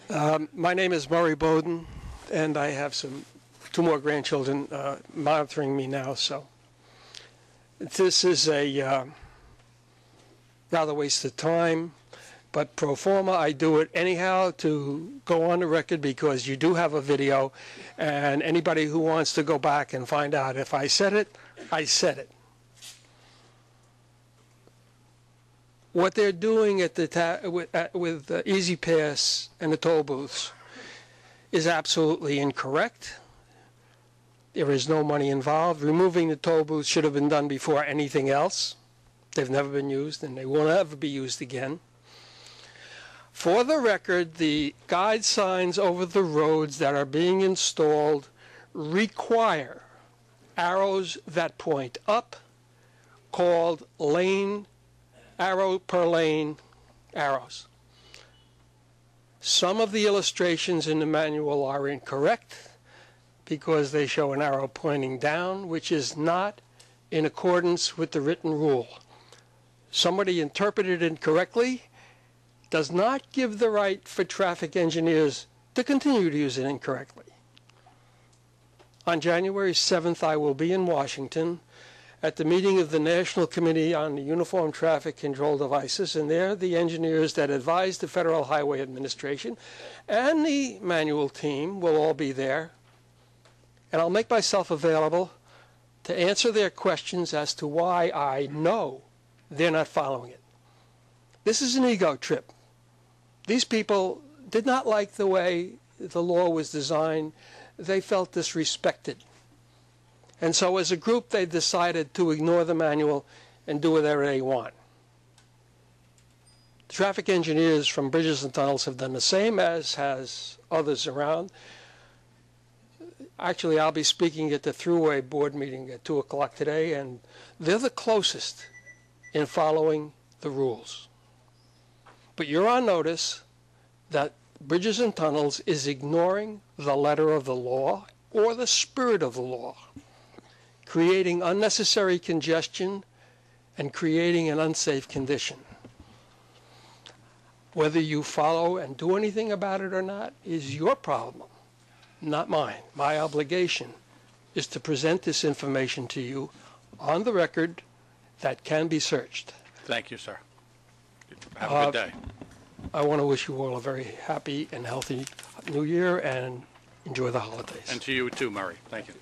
My name is Murray Bowden, and I have two more grandchildren monitoring me now. So this is a rather waste of time, but pro forma, I do it anyhow to go on the record because you do have a video, and anybody who wants to go back and find out if I said it, I said it. What they're doing at the with Easy Pass and the toll booths is absolutely incorrect. There is no money involved. Removing the toll booths should have been done before anything else. They've never been used, and they will never be used again. For the record, the guide signs over the roads that are being installed require arrows that point up, called lane arrow per lane arrows. Some of the illustrations in the manual are incorrect because they show an arrow pointing down, which is not in accordance with the written rule. Somebody interpreted it incorrectly, does not give the right for traffic engineers to continue to use it incorrectly. On January 7th, I will be in Washington at the meeting of the National Committee on the Uniform Traffic Control Devices, and there the engineers that advise the Federal Highway Administration and the manual team will all be there. And I'll make myself available to answer their questions as to why I know they're not following it. This is an ego trip. These people did not like the way the law was designed. They felt disrespected. And so as a group, they decided to ignore the manual and do whatever they want. Traffic engineers from Bridges and Tunnels have done the same, as has others around. Actually, I'll be speaking at the Thruway Board meeting at 2 o'clock today, and they're the closest in following the rules. But you're on notice that Bridges and Tunnels is ignoring the letter of the law or the spirit of the law, creating unnecessary congestion and creating an unsafe condition. Whether you follow and do anything about it or not is your problem, not mine. My obligation is to present this information to you on the record that can be searched. Thank you, sir. Have a good day. I want to wish you all a very happy and healthy New Year and enjoy the holidays. And to you too, Murray. Thank you.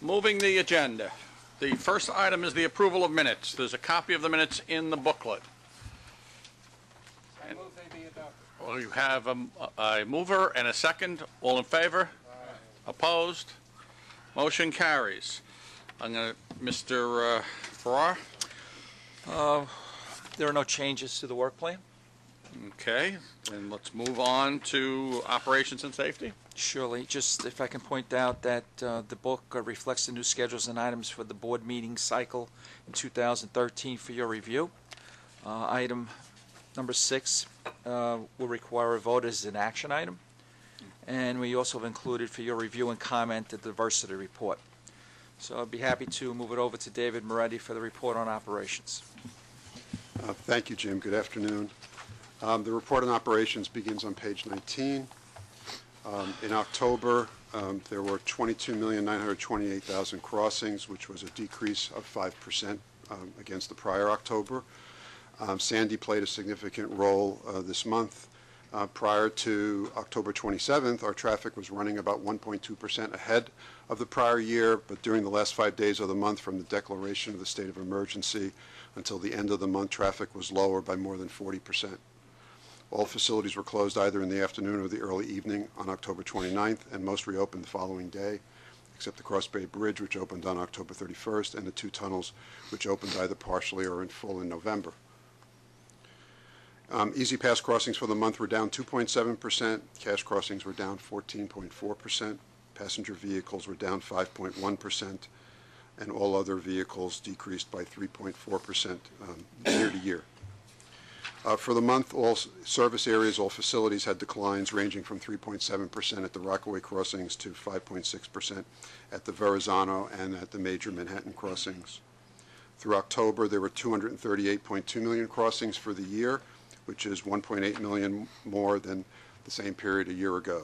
Moving the agenda. The first item is the approval of minutes. There's a copy of the minutes in the booklet. I move they be adopted. Well, you have a mover and a second. All in favor? Aye. Opposed? Motion carries. I'm going to, Mr. Farrar. There are no changes to the work plan. Okay, and let's move on to operations and safety. Surely, just if I can point out that the book reflects the new schedules and items for the board meeting cycle in 2013 for your review. Item number 6 will require a vote as an action item. And we also have included for your review and comment the diversity report. So I'd be happy to move it over to David Moretti for the report on operations. Thank you, Jim. Good afternoon. The report on operations begins on page 19. In October, there were 22,928,000 crossings, which was a decrease of 5% against the prior October. Sandy played a significant role this month. Prior to October 27th, our traffic was running about 1.2% ahead of the prior year, but during the last 5 days of the month, from the declaration of the state of emergency until the end of the month, traffic was lower by more than 40%. All facilities were closed either in the afternoon or the early evening on October 29th, and most reopened the following day, except the Cross Bay Bridge, which opened on October 31st, and the 2 tunnels, which opened either partially or in full in November. Easy Pass crossings for the month were down 2.7%. Cash crossings were down 14.4%. Passenger vehicles were down 5.1%. And all other vehicles decreased by 3.4% year to year. For the month, all service areas, all facilities had declines ranging from 3.7% at the Rockaway crossings to 5.6% at the Verrazano and at the major Manhattan crossings. Through October, there were 238.2 million crossings for the year, which is 1.8 million more than the same period a year ago.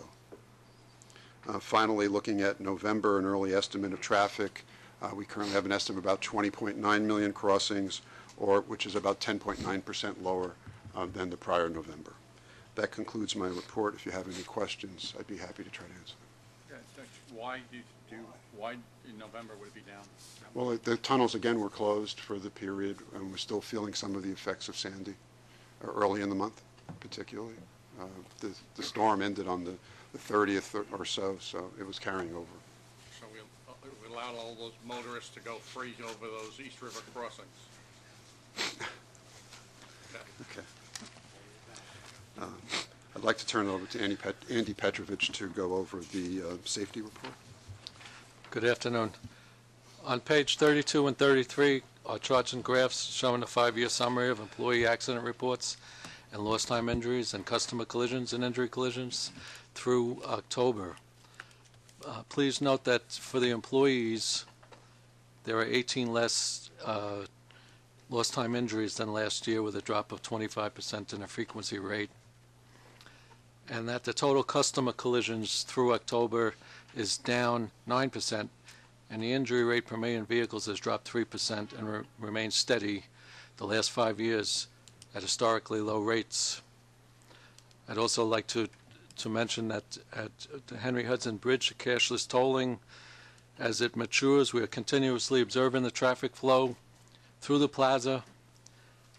Finally, looking at November, an early estimate of traffic, we currently have an estimate of about 20.9 million crossings, which is about 10.9% lower than the prior November. That concludes my report. If you have any questions, I'd be happy to try to answer them. Why in November would it be down? Well, the tunnels, again, were closed for the period, and we're still feeling some of the effects of Sandy, early in the month, particularly. The storm ended on the 30th or so it was carrying over. So we allowed all those motorists to go free over those East River crossings. Okay. I'd like to turn it over to Andy Petrovich to go over the safety report. Good afternoon. On page 32 and 33 are charts and graphs showing a 5-year summary of employee accident reports and lost time injuries and customer collisions and injury collisions through October. Please note that for the employees, there are 18 less lost time injuries than last year, with a drop of 25% in the frequency rate, and that the total customer collisions through October is down 9%, and the injury rate per million vehicles has dropped 3% and remains steady the last 5 years at historically low rates. I'd also like to mention that at the Henry Hudson Bridge, the cashless tolling, as it matures, we are continuously observing the traffic flow through the plaza,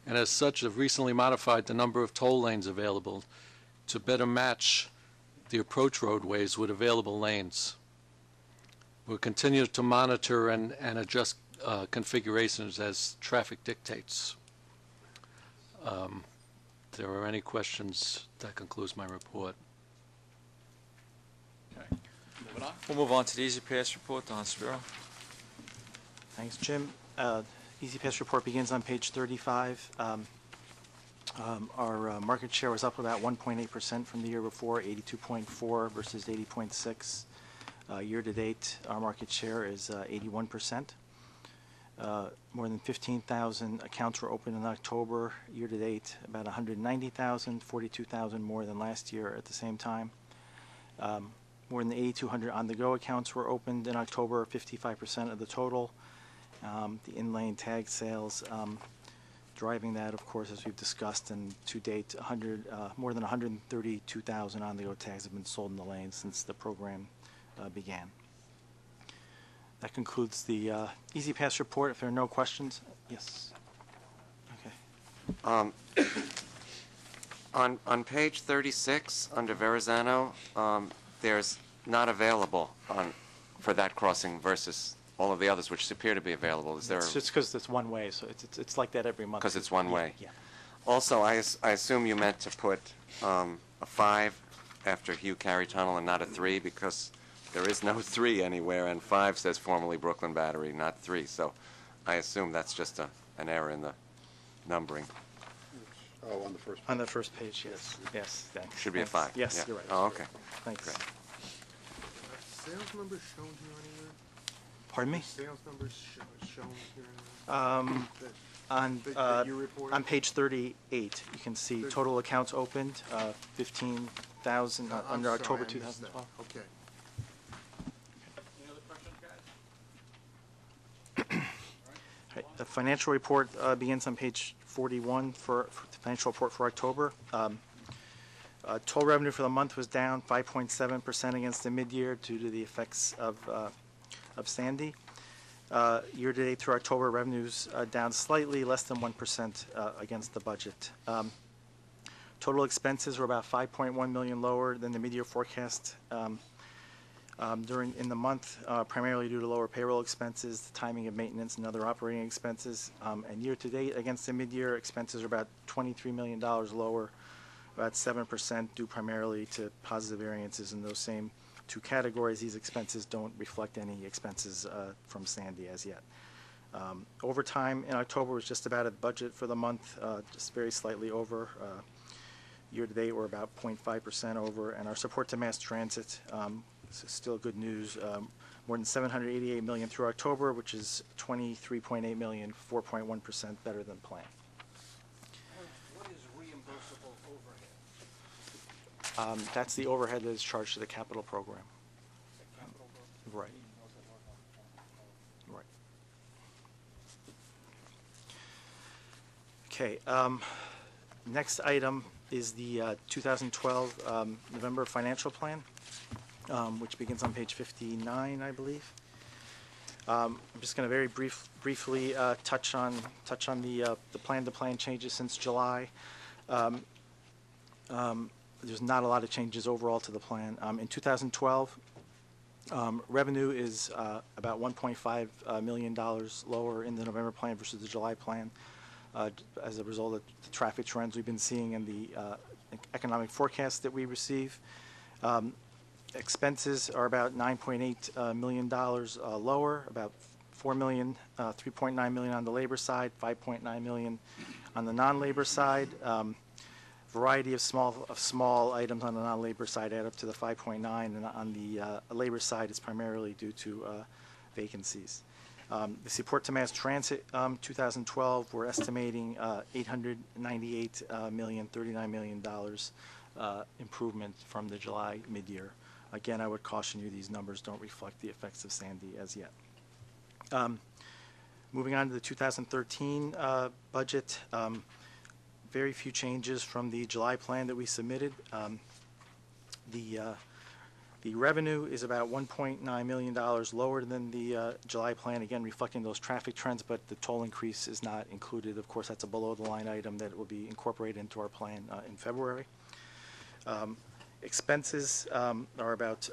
and as such have recently modified the number of toll lanes available to better match the approach roadways with available lanes. We'll continue to monitor and adjust configurations as traffic dictates. If there are any questions, that concludes my report. Okay. Moving on. We'll move on to the Easy Pass report. Don Spiro. Thanks, Jim. Easy Pass report begins on page 35. Our market share was up about 1.8% from the year before, 82.4 versus 80.6. Year to date, our market share is 81%. More than 15,000 accounts were opened in October. Year to date, about 190,000, 42,000 more than last year at the same time. More than 8,200 on-the-go accounts were opened in October, 55% of the total. The in-lane tag sales driving that, of course, as we've discussed, and to date, more than 132,000 on-the-go tags have been sold in the lane since the program began. That concludes the Easy Pass report. If there are no questions, yes. Okay. On page 36, under Verrazano, there's not available for that crossing versus all of the others, which appear to be available. Is there? It's just because it's one way, so it's like that every month. Because it's one way. Yeah. Also, I assume you meant to put a 5 after Hugh Carey Tunnel and not a 3, because there is no 3 anywhere, and 5 says formerly Brooklyn Battery, not 3. So I assume that's just an error in the numbering. Oh, on the first page. On the first page, yes. Yes, thanks. Should be a Thanks. 5. Yes, Yeah. you're right. Oh, okay. Thanks. Great. Sales numbers shown here anywhere? Pardon me? Sales numbers shown here On you reported? on page 38, you can see total accounts opened, 15,000 I'm under sorry, October I missed that. 2012. Okay. Any other questions, guys? Right, the financial report begins on page 41 for the financial report for October. Total revenue for the month was down 5.7% against the mid-year due to the effects of Sandy. Year-to-date through October, revenues down slightly, less than 1% against the budget. Total expenses were about $5.1 million lower than the mid-year forecast in the month, primarily due to lower payroll expenses, the timing of maintenance, and other operating expenses. And year-to-date against the mid-year, expenses are about $23 million lower, about 7%, due primarily to positive variances in those same 2 categories. These expenses don't reflect any expenses from Sandy as yet. Overtime in October was just about at budget for the month, just very slightly over. Year-to-date, we're about 0.5% over, and our support to mass transit is still good news. More than $788 million through October, which is $23.8 million, 4.1% better than planned. What is reimbursable That's the overhead that is charged to the capital program. Right. Right. Okay, next item is the 2012 November financial plan, which begins on page 59, I believe. I'm just going to very briefly touch on the plan-to-plan changes since July. There's not a lot of changes overall to the plan. In 2012, revenue is about $1.5 million lower in the November plan versus the July plan, as a result of the traffic trends we've been seeing and the economic forecast that we receive. Expenses are about $9.8 million lower, about $3.9 million on the labor side, $5.9 million on the non-labor side. Variety of small items on the non-labor side add up to the 5.9, and on the labor side is primarily due to vacancies. The support to mass transit 2012, we're estimating $898 million, $39 million improvement from the July mid-year. Again, I would caution you, these numbers don't reflect the effects of Sandy as yet. Moving on to the 2013 budget, very few changes from the July plan that we submitted. The revenue is about $1.9 million lower than the July plan, again reflecting those traffic trends, but the toll increase is not included. Of course, that's a below-the-line item that will be incorporated into our plan in February. Expenses are about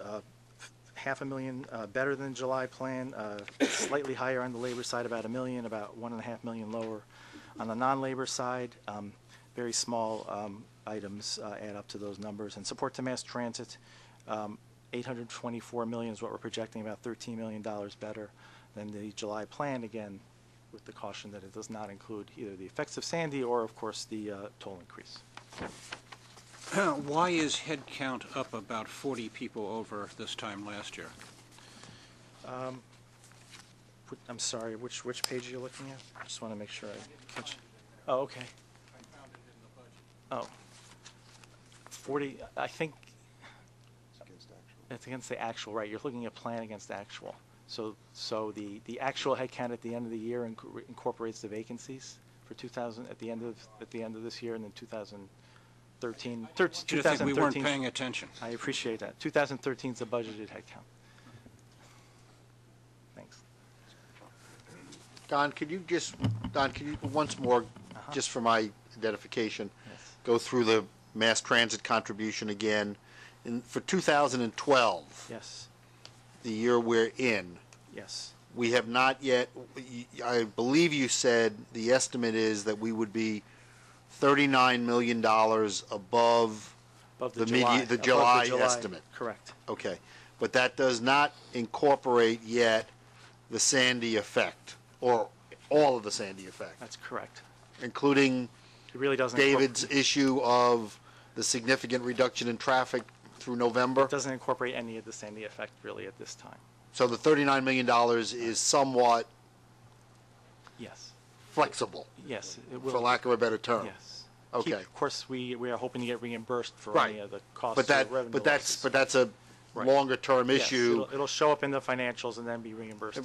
$500,000 better than July plan, slightly higher on the labor side, about $1 million, about $1.5 million lower on the non-labor side. Very small items add up to those numbers. And support to mass transit, $824 million is what we're projecting, about $13 million better than the July plan, again, with the caution that it does not include either the effects of Sandy or, of course, the toll increase. Why is headcount up about 40 people over this time last year? I'm sorry, which page are you looking at? I just want to make sure I catch. Oh, okay. I found it in the budget. Oh. 40, I think. It's against the actual, right? You're looking at plan against actual. So the actual headcount at the end of the year incorporates the vacancies for 2000 at the end of this year, and then 2013. You think we weren't paying attention? I appreciate that. 2013 is the budgeted headcount. Thanks. Don, could you once more, just for my identification, go through the mass transit contribution again? For 2012, yes, the year we're in, yes, we have not yet, I believe you said the estimate is that we would be $39 million above the July estimate. Correct. Okay. But that does not incorporate yet the Sandy effect, or all of the Sandy effect. That's correct. Including it really doesn't David's issue of the significant reduction in traffic through November? It doesn't incorporate any of the Sandy effect really at this time. So the $39 million is somewhat flexible. Yes, it will. For lack of a better term. Yes. Okay. Of course, we are hoping to get reimbursed for any of the costs. But that's a longer term issue. It'll show up in the financials and then be reimbursed.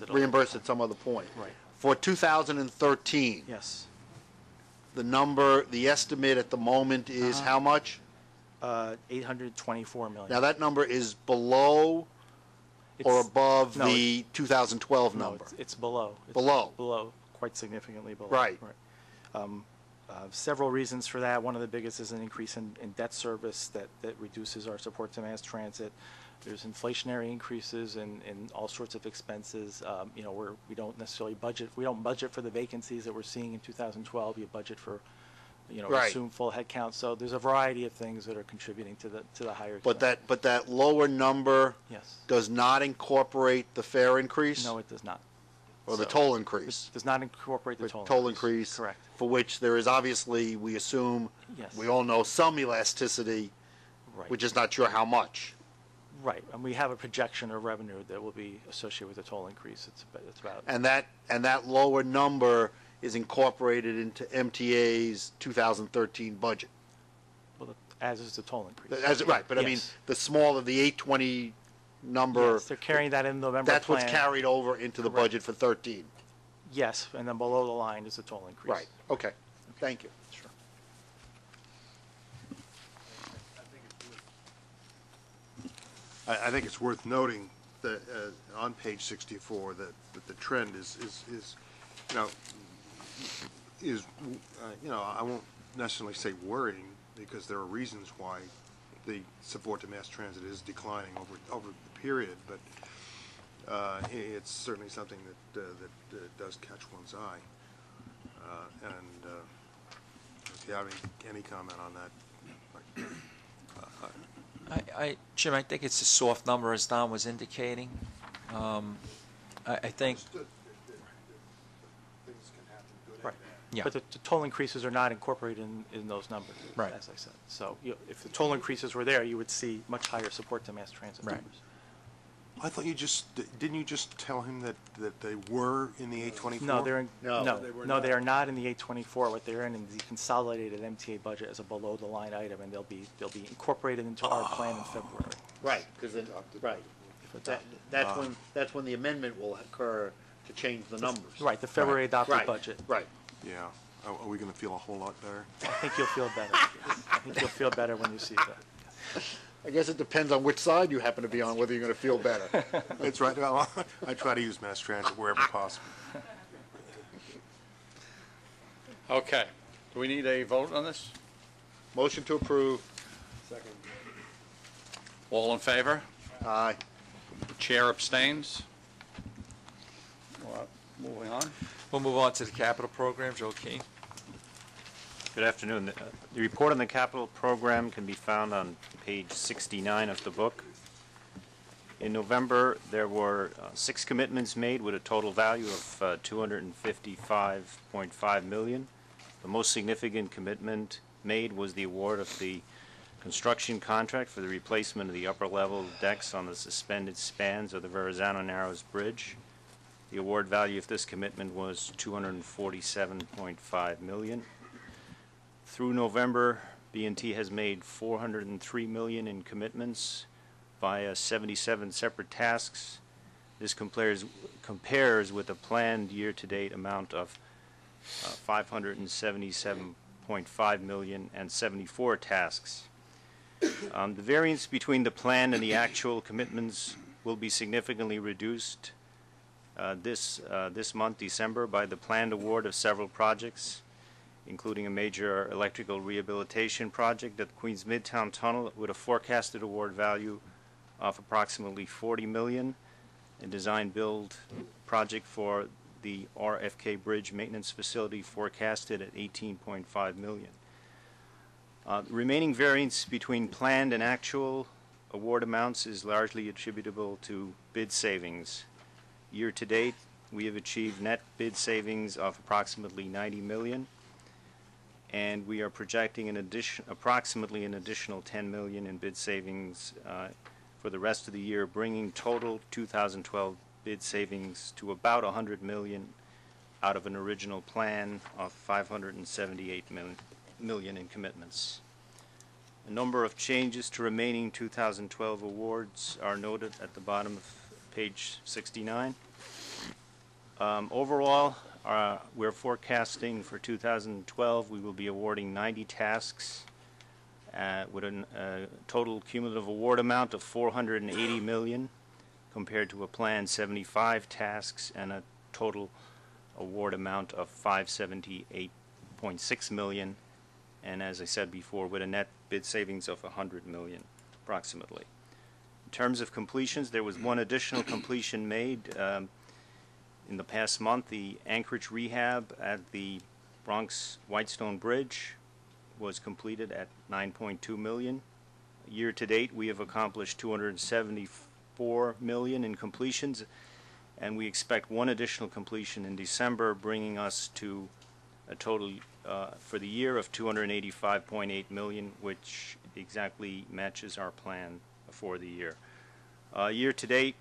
At some other point. Right. For 2013. Yes. The estimate at the moment is how much? $824 million. Now that number is below or above the 2012 number? No, it's below. Below, quite significantly below. Right. Several reasons for that. One of the biggest is an increase in debt service that reduces our support to mass transit. There's inflationary increases in all sorts of expenses. We don't necessarily budget. We don't budget for the vacancies that we're seeing in 2012. You budget for, assume full headcount. So there's a variety of things that are contributing to the higher. But that lower number does not incorporate the fare increase? No, it does not. Or the toll increase? It does not incorporate the toll increase. Correct. For which there is obviously, we assume, we all know some elasticity. Right. We're just not sure how much. Right, and we have a projection of revenue that will be associated with the toll increase. It's about. And that lower number is incorporated into MTA's 2013 budget. Well, As is the toll increase. Right, but I mean, Yes. the smaller, the 820 number. Yes, they're carrying that in the November plan. That's what's carried over into the budget for 13. Yes, and then below the line is the toll increase. Right, okay, thank you. Sure. I think it's worth noting that on page 64 that the trend is you know I won't necessarily say worrying, because there are reasons why the support to mass transit is declining over the period, but it's certainly something that does catch one's eye. If you have any comment on that. Jim, I think it's a soft number, as Don was indicating. I think, Right. yeah. But the toll increases are not incorporated in those numbers, Right. as I said. So if the toll increases were there, you would see much higher support to mass transit Right. numbers. I thought didn't you just tell him that they were in the 824? No, they're in, No. no, they are not in the 824. What they're in the consolidated MTA budget as a below-the-line item, and they'll be incorporated into our plan in February. Right, because right, that's when the amendment will occur to change the numbers. Right, the February adopted Right, budget. Right. Yeah. Are we going to feel a whole lot better? I think you'll feel better. I think you'll feel better when you see that. I guess it depends on which side you happen to be on, whether you're going to feel better. That's right. Well, I try to use mass transit wherever possible. Okay. Do we need a vote on this? Motion to approve. All in favor? Aye. Chair abstains. Moving on. We'll move on to the capital program. Joe Keen. Good afternoon. The report on the capital program can be found on page 69 of the book. In November, there were 6 commitments made with a total value of $255.5 million. The most significant commitment made was the award of the construction contract for the replacement of the upper level decks on the suspended spans of the Verrazano Narrows Bridge. The award value of this commitment was $247.5 million. Through November, B&T has made $403 million in commitments via 77 separate tasks. This compares with a planned year-to-date amount of $577.5 million and 74 tasks. The variance between the plan and the actual commitments will be significantly reduced this month, December, by the planned award of several projects, including a major electrical rehabilitation project at the Queens Midtown Tunnel with a forecasted award value of approximately $40 million, a design-build project for the RFK Bridge Maintenance Facility forecasted at $18.5 million. The remaining variance between planned and actual award amounts is largely attributable to bid savings. Year to date, we have achieved net bid savings of approximately $90 million, and we are projecting approximately an additional $10 million in bid savings for the rest of the year, bringing total 2012 bid savings to about $100 million out of an original plan of $578 million in commitments. A number of changes to remaining 2012 awards are noted at the bottom of page 69. Overall, we're forecasting for 2012 we will be awarding 90 tasks with a total cumulative award amount of $480 million compared to a planned 75 tasks and a total award amount of $578.6 million, and as I said before, with a net bid savings of $100 million approximately. In terms of completions, there was one additional completion made in the past month. The anchorage rehab at the Bronx Whitestone Bridge was completed at $9.2 million. Year to date, we have accomplished $274 million in completions, and we expect one additional completion in December, bringing us to a total for the year of $285.8 million, which exactly matches our plan for the year. Year to date,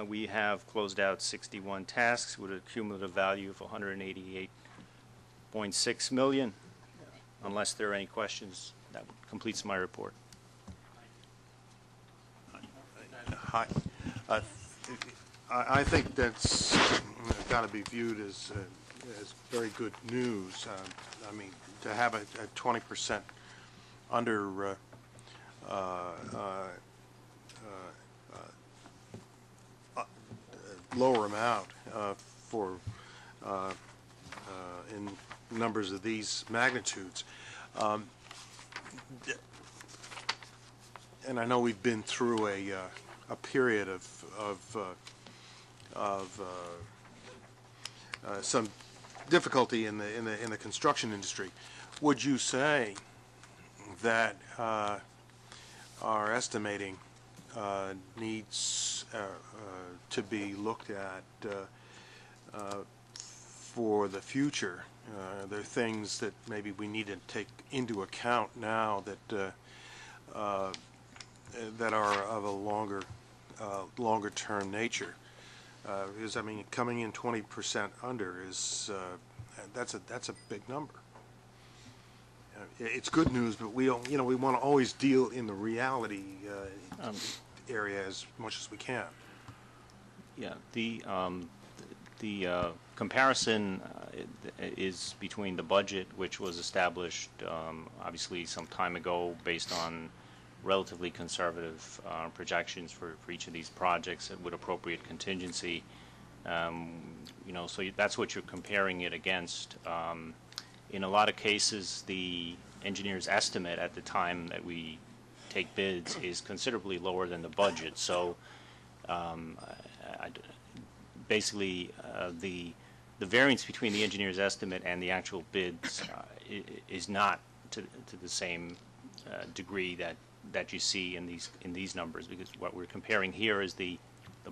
we have closed out 61 tasks with a cumulative value of $188.6 million. Unless there are any questions, that completes my report. Hi. I think that's got to be viewed as very good news. I mean, to have a 20% under lower amount for in numbers of these magnitudes. And I know we've been through a period of some difficulty in the construction industry. Would you say that our estimating needs to be looked at for the future? There are things that maybe we need to take into account now that that are of a longer term nature. Because I mean, coming in 20% under is that's a big number. It's good news, but we don't, we want to always deal in the reality area as much as we can. Yeah, the comparison is between the budget, which was established obviously some time ago based on relatively conservative projections for each of these projects with appropriate contingency. So that's what you're comparing it against. In a lot of cases, the engineer's estimate at the time that we take bids is considerably lower than the budget. So basically, the variance between the engineer's estimate and the actual bids is not to the same degree that you see in these numbers, because what we're comparing here is the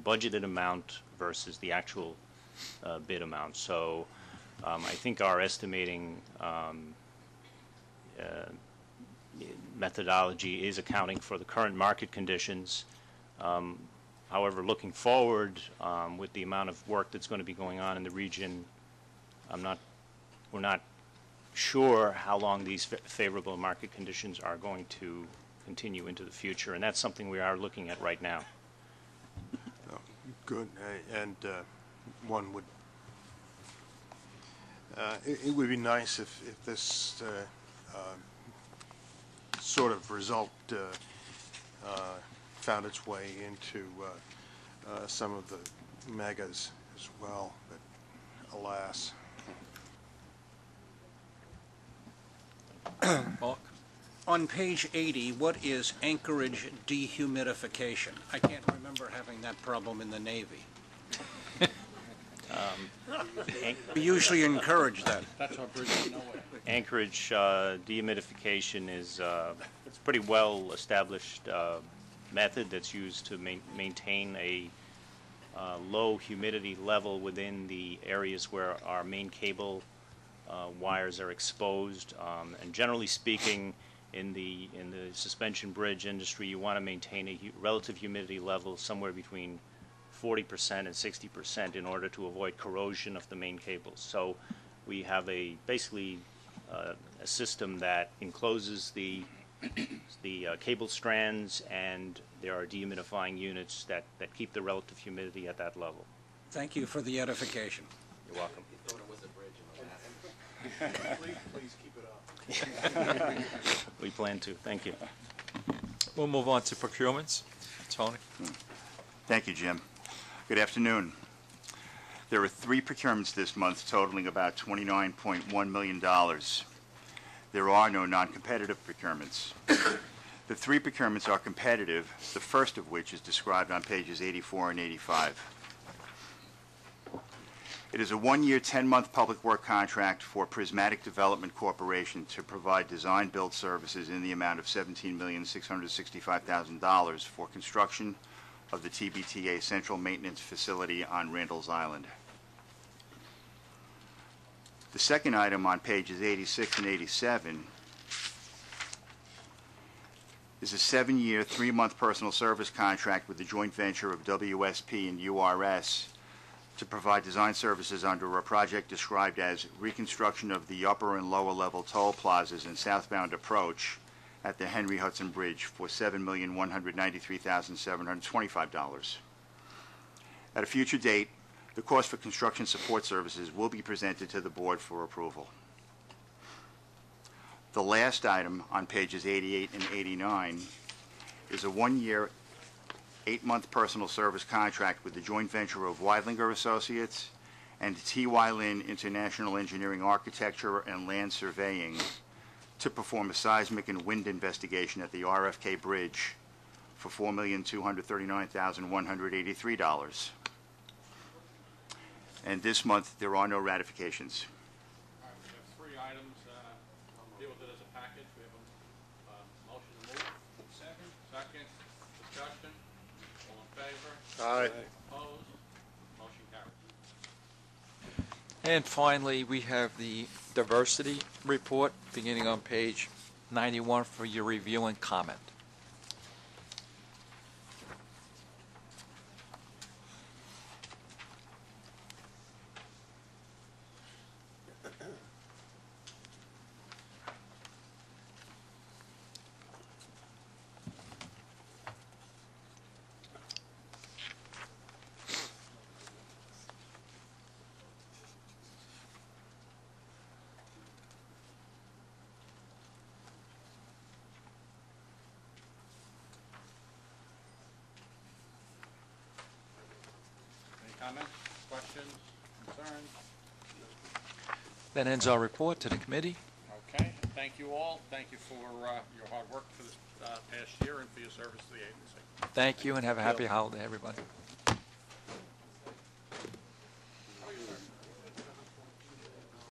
budgeted amount versus the actual bid amount. So I think our estimating methodology is accounting for the current market conditions. However, looking forward, with the amount of work that's going to be going on in the region, we're not sure how long these favorable market conditions are going to continue into the future, and that's something we are looking at right now. Oh, good, and one would. It would be nice if this sort of result found its way into some of the megas as well, but alas. Mark? On page 80, what is anchorage dehumidification? I can't remember having that problem in the Navy. We usually encourage that. That's our bridge. No way. Anchorage dehumidification is it's a pretty well established method that's used to maintain a low humidity level within the areas where our main cable wires are exposed. And generally speaking, in the suspension bridge industry, you want to maintain a relative humidity level somewhere between 40% and 60% in order to avoid corrosion of the main cables. So we have basically a system that encloses the cable strands, and there are dehumidifying units that keep the relative humidity at that level. Thank you for the edification. You're welcome. You thought it was a bridge in the last. Please keep it up. We plan to. Thank you. We'll move on to procurements. Tony? Thank you, Jim. Good afternoon. There were 3 procurements this month totaling about $29.1 million. There are no non-competitive procurements. The 3 procurements are competitive, the first of which is described on pages 84 and 85. It is a 1-year, 10-month public work contract for Prismatic Development Corporation to provide design-build services in the amount of $17,665,000 for construction of the TBTA Central Maintenance Facility on Randall's Island. The second item on pages 86 and 87 is a 7-year, 3-month personal service contract with the joint venture of WSP and URS to provide design services under a project described as reconstruction of the upper and lower level toll plazas and southbound approach at the Henry Hudson Bridge for $7,193,725. At a future date, the cost for construction support services will be presented to the board for approval. The last item on pages 88 and 89 is a one-year, 8-month personal service contract with the joint venture of Weidlinger Associates and T.Y. Lin International Engineering Architecture and Land Surveying to perform a seismic and wind investigation at the RFK Bridge for $4,239,183. And this month, there are no ratifications. All right, we have 3 items. I'll deal with it as a package. We have a motion to move. Second. Second. Discussion. All in favor? Aye. Opposed? Motion carries. And finally, we have the diversity report beginning on page 91 for your review and comment. Any comments, questions, concerns? That ends our report to the committee. Okay, thank you all. Thank you for your hard work for this past year and for your service to the agency. Thank you and have a happy holiday, everybody.